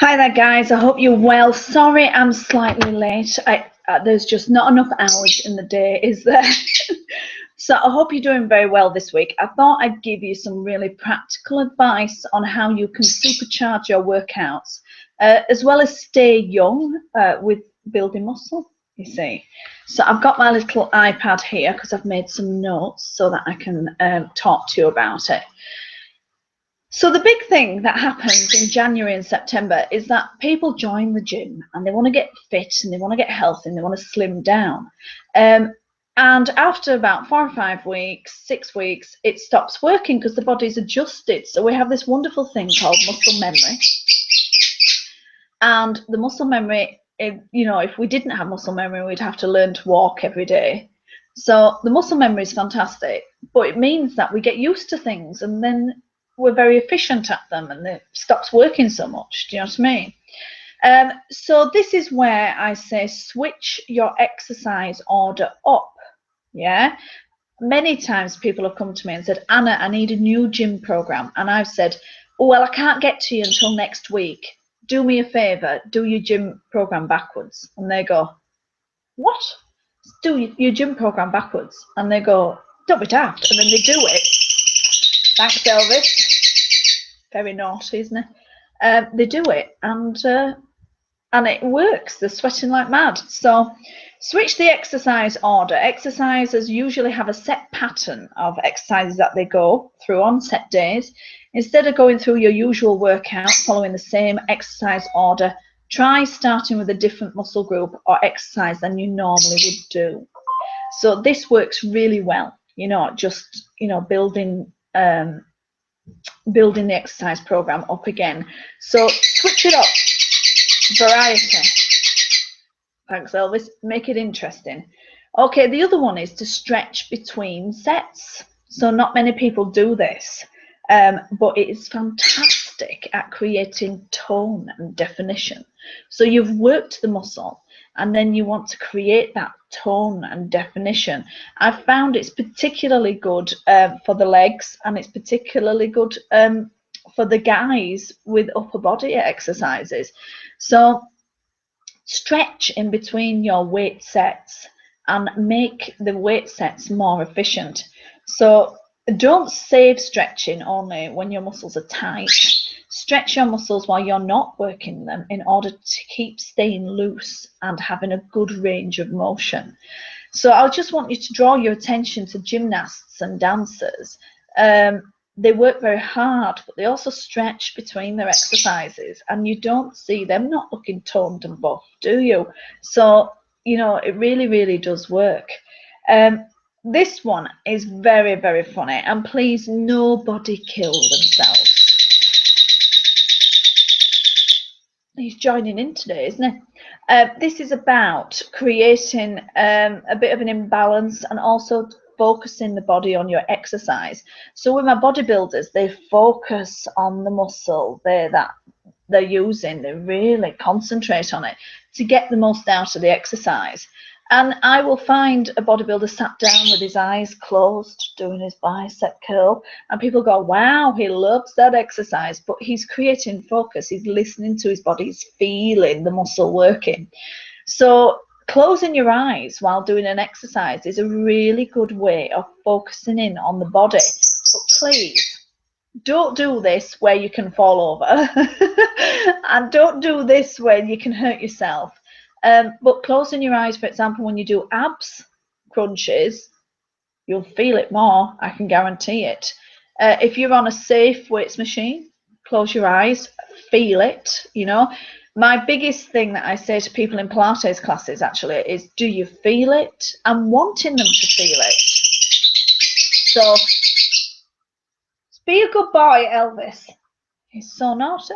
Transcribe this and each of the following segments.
Hi there, guys. I hope you're well. Sorry, I'm slightly late. There's just not enough hours in the day, is there? So I hope you're doing very well this week. I thought I'd give you some really practical advice on how you can supercharge your workouts, as well as stay young with building muscle, you see. So I've got my little iPad here because I've made some notes so that I can talk to you about it. So the big thing that happens in January and September is that people join the gym and they want to get fit and they want to get healthy and they want to slim down. And after about 4 or 5 weeks, 6 weeks, it stops working because the body's adjusted. So we have this wonderful thing called muscle memory. And the muscle memory, if we didn't have muscle memory, we'd have to learn to walk every day. So the muscle memory is fantastic, but it means that we get used to things and then we're very efficient at them and it stops working so much. Do you know what I mean? So this is where I say switch your exercise order up. Yeah, many times people have come to me and said, Anna, I need a new gym program, and I've said, oh, well, I can't get to you until next week. Do me a favor, do your gym program backwards. And they go, what? Do your gym program backwards? And they go, don't be daft. And then they do it. Thanks, Elvis. Very naughty, isn't it? They do it, and it works. They're sweating like mad. So switch the exercise order. Exercises usually have a set pattern of exercises that they go through on set days. Instead of going through your usual workout following the same exercise order, try starting with a different muscle group or exercise than you normally would do. So this works really well, building the exercise program up again. So switch it up. Variety. Thanks, Elvis. Make it interesting. Okay, the other one is to stretch between sets. So not many people do this, but it is fantastic at creating tone and definition. So you've worked the muscle and then you want to create that tone and definition. I've found it's particularly good for the legs, and it's particularly good for the guys with upper body exercises. So stretch in between your weight sets and make the weight sets more efficient. So don't save stretching only when your muscles are tight. Stretch your muscles while you're not working them in order to keep staying loose and having a good range of motion. So I just want you to draw your attention to gymnasts and dancers. They work very hard, but they also stretch between their exercises, and you don't see them not looking toned and buff, do you? So, it really, really does work. This one is very, very funny, and please, nobody kill themselves. He's joining in today, isn't he? This is about creating a bit of an imbalance and also focusing the body on your exercise. So with my bodybuilders, they focus on the muscle that they're using. They really concentrate on it to get the most out of the exercise. And I will find a bodybuilder sat down with his eyes closed doing his bicep curl, and people go, wow, he loves that exercise, but he's creating focus. He's listening to his body, he's feeling the muscle working. So closing your eyes while doing an exercise is a really good way of focusing in on the body. But please, don't do this where you can fall over and don't do this where you can hurt yourself. But closing your eyes, for example, when you do abs crunches, you'll feel it more, I can guarantee it. If you're on a safe weights machine, close your eyes, feel it, My biggest thing that I say to people in Pilates classes actually is, do you feel it? I'm wanting them to feel it. So be a good boy, Elvis. He's so naughty.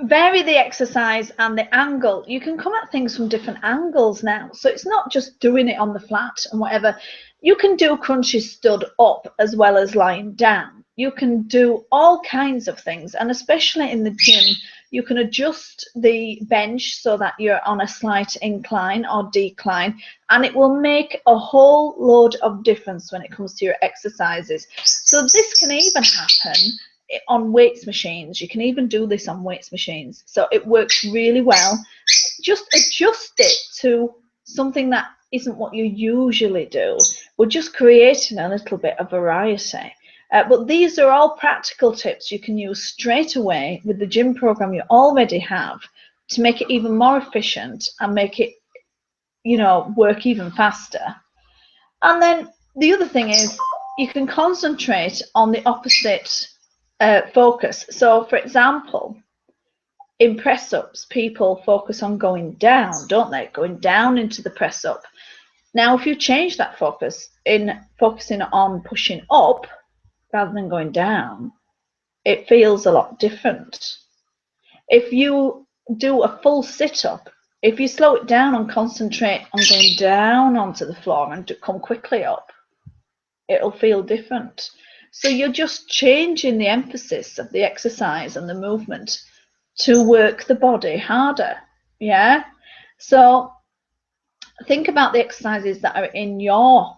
Vary the exercise and the angle. You can come at things from different angles now. So it's not just doing it on the flat and whatever. You can do crunches stood up as well as lying down. You can do all kinds of things. And especially in the gym, you can adjust the bench so that you're on a slight incline or decline. And it will make a whole load of difference when it comes to your exercises. So this can even happen on weights machines. You can even do this on weights machines. So it works really well. Just adjust it to something that isn't what you usually do. We're just creating a little bit of variety. But these are all practical tips you can use straight away with the gym program you already have to make it even more efficient and make it, you know, work even faster. And then the other thing is you can concentrate on the opposite focus. So, for example, in press-ups, people focus on going down, don't they? Going down into the press-up. Now, if you change that focus in focusing on pushing up rather than going down, it feels a lot different. If you do a full sit-up, if you slow it down and concentrate on going down onto the floor and come quickly up, it'll feel different. So you're just changing the emphasis of the exercise and the movement to work the body harder. Yeah. So think about the exercises that are in your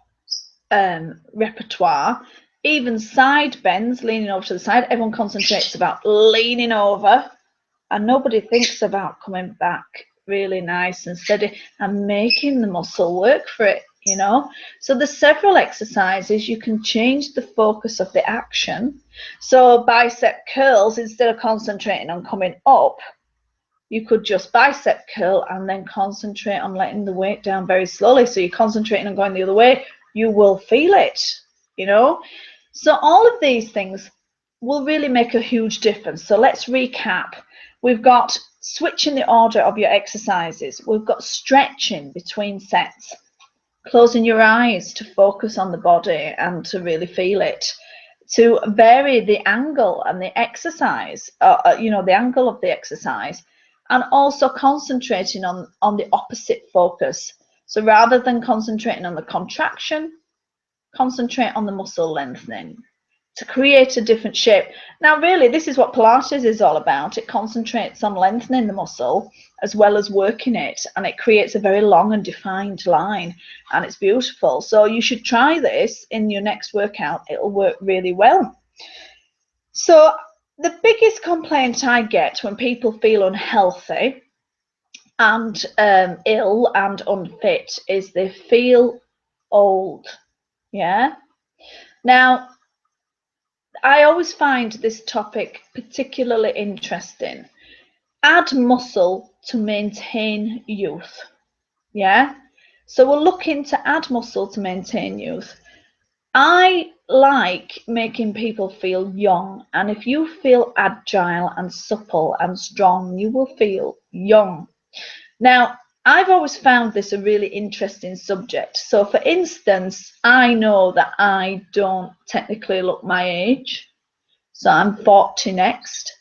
repertoire. Even side bends, leaning over to the side. Everyone concentrates about leaning over, and nobody thinks about coming back really nice and steady and making the muscle work for it, you know. So there's several exercises. You can change the focus of the action. So bicep curls, instead of concentrating on coming up, you could just bicep curl and then concentrate on letting the weight down very slowly. So you're concentrating on going the other way, you will feel it, you know. So all of these things will really make a huge difference. So let's recap. We've got switching the order of your exercises. We've got stretching between sets, closing your eyes to focus on the body and to really feel it, to vary the angle and the exercise, you know, the angle of the exercise, and also concentrating on the opposite focus. So rather than concentrating on the contraction, concentrate on the muscle lengthening to create a different shape. Now, really, this is what Pilates is all about. It concentrates on lengthening the muscle as well as working it, and it creates a very long and defined line, and it's beautiful. So you should try this in your next workout. It'll work really well. So the biggest complaint I get when people feel unhealthy and ill and unfit is they feel old. Yeah. Now, I always find this topic particularly interesting. Add muscle to maintain youth. Yeah. So we're looking to add muscle to maintain youth. I like making people feel young, and if you feel agile and supple and strong, you will feel young. Now, I've always found this a really interesting subject. So, for instance, I know that I don't technically look my age, so I'm 40 next,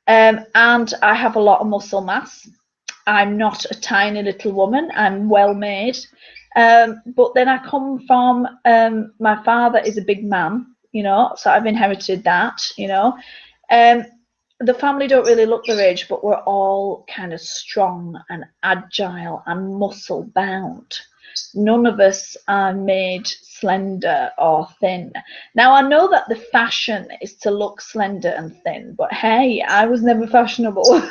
and I have a lot of muscle mass. I'm not a tiny little woman, I'm well made. But then I come from, my father is a big man, you know, so I've inherited that, you know. The family don't really look their age, but we're all kind of strong and agile and muscle bound. None of us are made slender or thin. Now, I know that the fashion is to look slender and thin, but hey, I was never fashionable.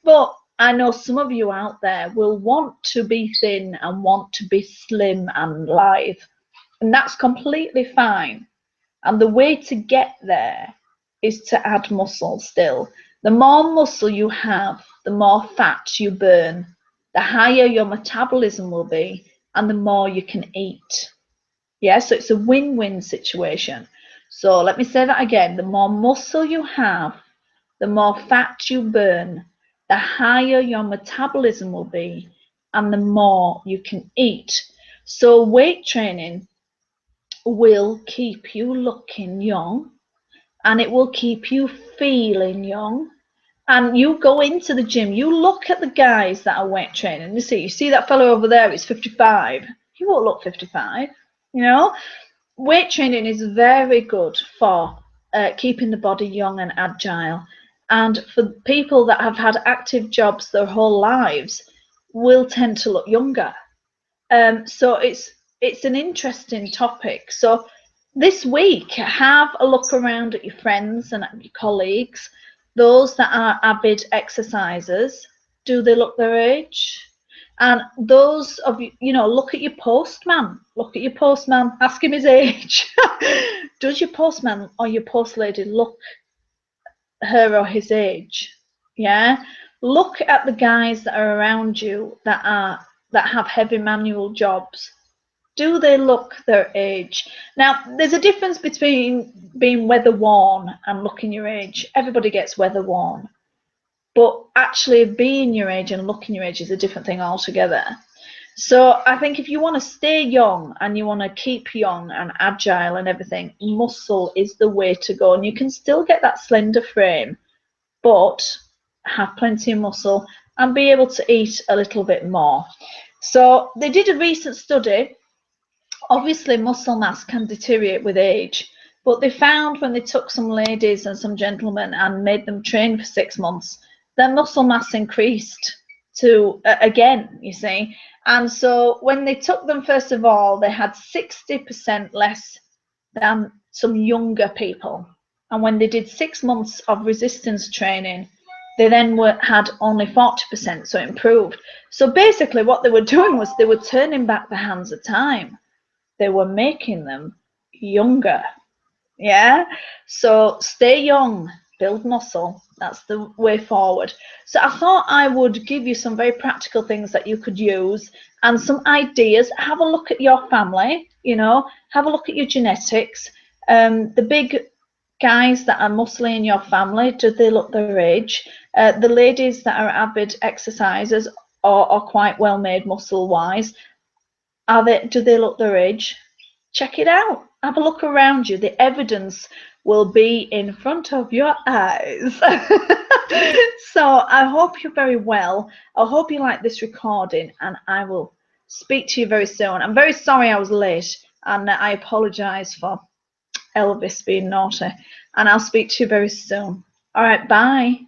But I know some of you out there will want to be thin and want to be slim and lithe, and that's completely fine. And the way to get there is to add muscle still. The more muscle you have, the more fat you burn, the higher your metabolism will be, and the more you can eat. Yeah, so it's a win-win situation. So let me say that again. The more muscle you have, the more fat you burn, the higher your metabolism will be, and the more you can eat. So weight training will keep you looking young, and it will keep you feeling young. And you go into the gym, you look at the guys that are weight training, you see that fellow over there is 55. He won't look 55, you know. Weight training is very good for keeping the body young and agile. And for people that have had active jobs their whole lives will tend to look younger. So it's an interesting topic. So this week, have a look around at your friends and at your colleagues, those that are avid exercisers. Do they look their age? And those of you, look at your postman. Look at your postman. Ask him his age. Does your postman or your post lady look her or his age? Yeah. Look at the guys that are around you that have heavy manual jobs. Do they look their age? Now, there's a difference between being weather worn and looking your age. Everybody gets weather worn, but actually being your age and looking your age is a different thing altogether. So I think if you want to stay young and you want to keep young and agile and everything, muscle is the way to go. And you can still get that slender frame, but have plenty of muscle and be able to eat a little bit more. So they did a recent study. Obviously, muscle mass can deteriorate with age, but they found when they took some ladies and some gentlemen and made them train for 6 months, their muscle mass increased to again, you see. And so when they took them, first of all, they had 60% less than some younger people. And when they did 6 months of resistance training, they then had only 40%, so it improved. So basically what they were doing was they were turning back the hands of time. They were making them younger. Yeah. So stay young, build muscle. That's the way forward. So I thought I would give you some very practical things that you could use and some ideas. Have a look at your family, have a look at your genetics. The big guys that are muscly in your family, do they look their age? The ladies that are avid exercisers or are quite well made muscle wise, do they look their age? Check it out. Have a look around you. The evidence will be in front of your eyes. So I hope you're very well. I hope you like this recording, and I will speak to you very soon. I'm very sorry I was late, and I apologize for Elvis being naughty, and I'll speak to you very soon. All right, bye.